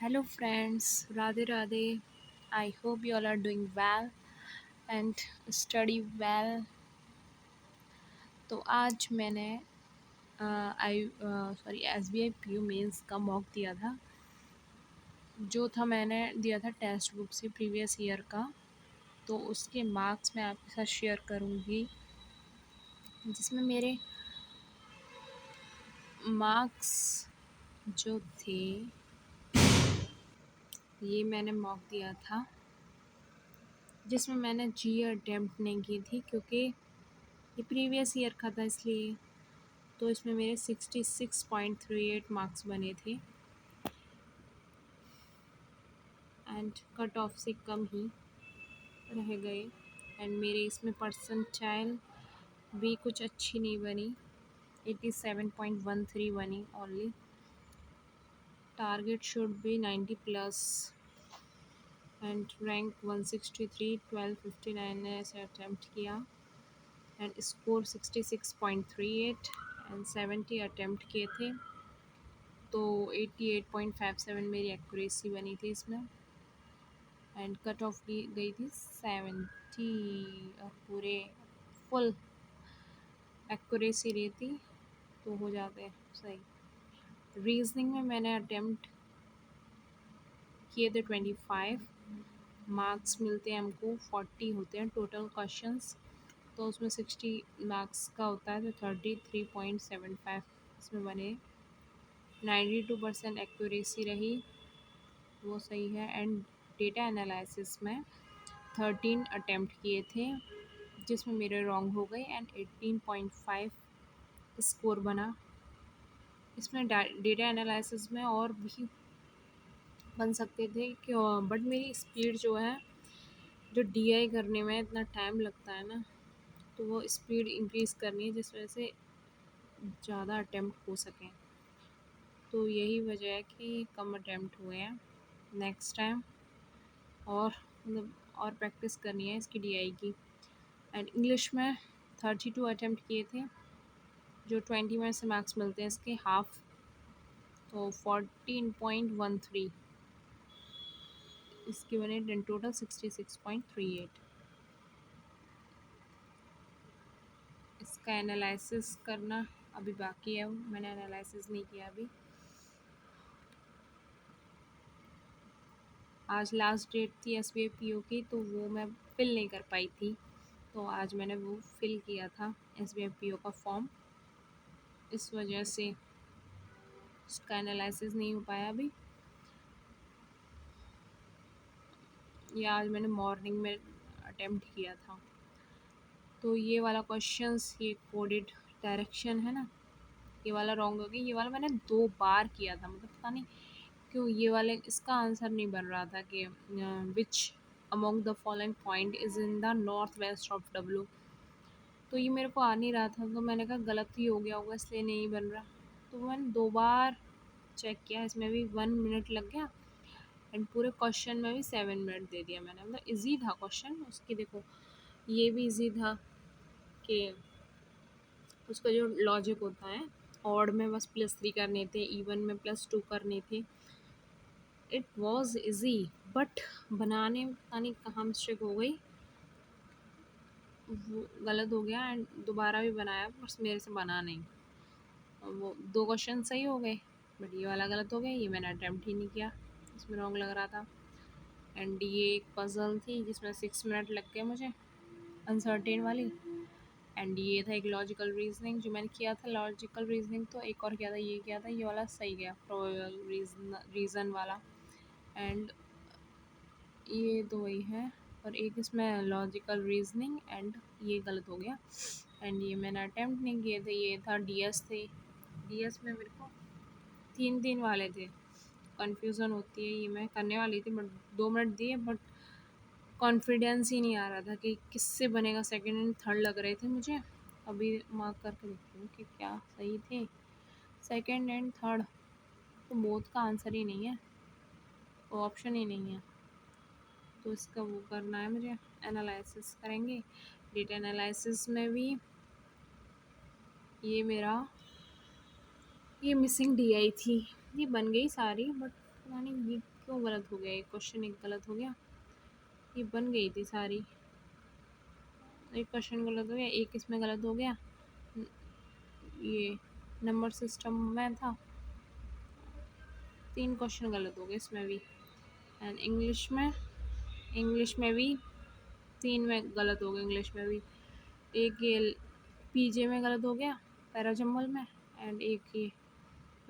Hello, friends. Radhe Radhe. I hope you all are doing well and study well. तो आज मैंने SBI PU mains का mock दिया था। जो था मैंने दिया था टेक्स्ट बुक से प्रीवियस ईयर का। तो उसके मार्क्स मैं आपके साथ शेयर करूँगी, जिसमें मेरे मार्क्स जो थे, ये मैंने मॉक दिया था जिसमें मैंने जी अटेम्प्ट नहीं की थी, क्योंकि ये प्रीवियस ईयर का था, इसलिए तो इसमें मेरे 66.38 मार्क्स बने थे एंड कट ऑफ से कम ही रह गए। एंड मेरे इसमें परसेंटाइल भी कुछ अच्छी नहीं बनी, 87.13 बनी only. Target should be 90 plus and rank 163, 1259 ने ऐसे अटैम्प्ट किया एंड स्कोर 66.38 एंड 70 अटैम्प्ट किए थे, तो 88.57 मेरी एक्यूरेसी बनी थी इसमें एंड कट ऑफ की गई थी 70। और पूरे फुल एक्यूरेसी रहती तो हो जाते सही। रीजनिंग में मैंने अटेम्प्ट किए थे 25, मार्क्स मिलते हैं हमको 40 होते हैं टोटल क्वेश्चंस, तो उसमें 60 मार्क्स का होता है, तो 33.75 इसमें बने। 92% एक्यूरेसी रही, वो सही है। एंड डेटा एनालिसिस में 13 अटेम्प्ट किए थे, जिसमें मेरे रॉन्ग हो गए एंड 18.5 स्कोर बना। इसमें डेटा एनालिसिस में और भी बन सकते थे कि, बट मेरी स्पीड जो है, जो डीआई करने में इतना टाइम लगता है ना, तो वो स्पीड इंक्रीज़ करनी है, जिस वजह से ज़्यादा अटेम्प्ट हो सकें। तो यही वजह है कि कम अटेम्प्ट हुए हैं। नेक्स्ट टाइम और मतलब और प्रैक्टिस करनी है इसकी डीआई की। एंड इंग्लिश में 32 अटेम्प्ट किए थे, जो 20 में से मार्क्स मिलते हैं इसके हाफ, तो 14.13 इसके बने एंड टोटल 66.38। इसका एनालिसिस करना अभी बाकी है, मैंने एनालिसिस नहीं किया अभी। आज लास्ट डेट थी एसबीआई पीओ की, तो वो मैं फिल नहीं कर पाई थी, तो आज मैंने वो फिल किया था एसबीआई पीओ का फॉर्म, इस वजह से उसका एनालिसिस नहीं हो पाया अभी। ये आज मैंने मॉर्निंग में अटेम्प्ट किया था। तो ये वाला क्वेश्चंस, ये कोडेड डायरेक्शन है ना, ये वाला रॉन्ग हो गया। ये वाला मैंने 2 बार किया था, मतलब पता नहीं क्यों ये वाले इसका आंसर नहीं बन रहा था कि which among the following point is in the north west of W. तो ये मेरे को आ नहीं रहा था, तो मैंने कहा गलत ही हो गया होगा, इसलिए नहीं बन रहा। तो मैंने 2 बार चेक किया, इसमें भी 1 मिनट लग गया एंड पूरे क्वेश्चन में भी 7 मिनट दे दिया मैंने। मतलब इजी था क्वेश्चन उसकी, देखो ये भी इजी था कि उसका जो लॉजिक होता है, ऑड में बस +3 करने थे, इवन में +2 करने थे। इट वॉज इजी, बट बनाने में पता नहीं कहाँ मिस्टेक हो गई, वो गलत हो गया एंड दोबारा भी बनाया, बस मेरे से बना नहीं। और वो 2 क्वेश्चन सही हो गए, बट ये वाला गलत हो गया, ये मैंने अटेम्प्ट ही नहीं किया, इसमें रॉन्ग लग रहा था। एंड ये एक पजल थी जिसमें 6 मिनट लग गए मुझे, अनसर्टेन वाली। एंड ये था एक लॉजिकल रीजनिंग जो मैंने किया था, लॉजिकल रीजनिंग तो एक और किया था, ये किया था, ये वाला सही गया, प्रोबेबल रीज़न वाला। एंड ये तो वही है, और एक इसमें लॉजिकल रीजनिंग एंड ये गलत हो गया। एंड ये मैंने अटेम्प्ट नहीं किए थे, ये था डीएस थे। डीएस में मेरे को 3 वाले थे, कन्फ्यूज़न होती है। ये मैं करने वाली थी, बट 2 मिनट दिए, बट कॉन्फिडेंस ही नहीं आ रहा था कि किससे बनेगा। सेकंड एंड थर्ड लग रहे थे मुझे, अभी मार्क करके देखती हूँ कि क्या सही थे। सेकंड एंड थर्ड तो बोथ का आंसर ही नहीं है, तो ऑप्शन ही नहीं है, तो इसका वो करना है मुझे, एनालिसिस करेंगे। डेटा एनालिसिस में भी ये मेरा ये मिसिंग डीआई थी, ये बन गई सारी, बट यानी ये क्यों गलत हो गया, एक क्वेश्चन एक गलत हो गया। ये बन गई थी सारी, एक क्वेश्चन गलत हो गया, एक इसमें गलत हो गया। ये नंबर सिस्टम में था, 3 क्वेश्चन गलत हो गए इसमें भी। एंड इंग्लिश में भी 3 में गलत हो गए, इंग्लिश में भी। एक ये पीजे में गलत हो गया, पैराजम्बल में। एंड एक ये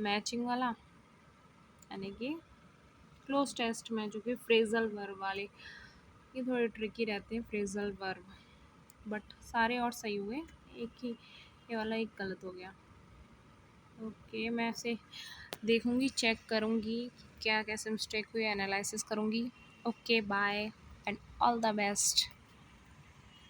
मैचिंग वाला, यानी कि क्लोज टेस्ट में, जो कि फ्रेजल वर्ब वाले। ये थोड़े ट्रिकी रहते हैं फ्रेजल वर्ब, बट सारे और सही हुए, एक ही ये वाला एक गलत हो गया। ओके, मैं ऐसे देखूँगी, चेक करूँगी क्या कैसे मिस्टेक हुई, एनालिसिस करूँगी। Okay, bye and all the best.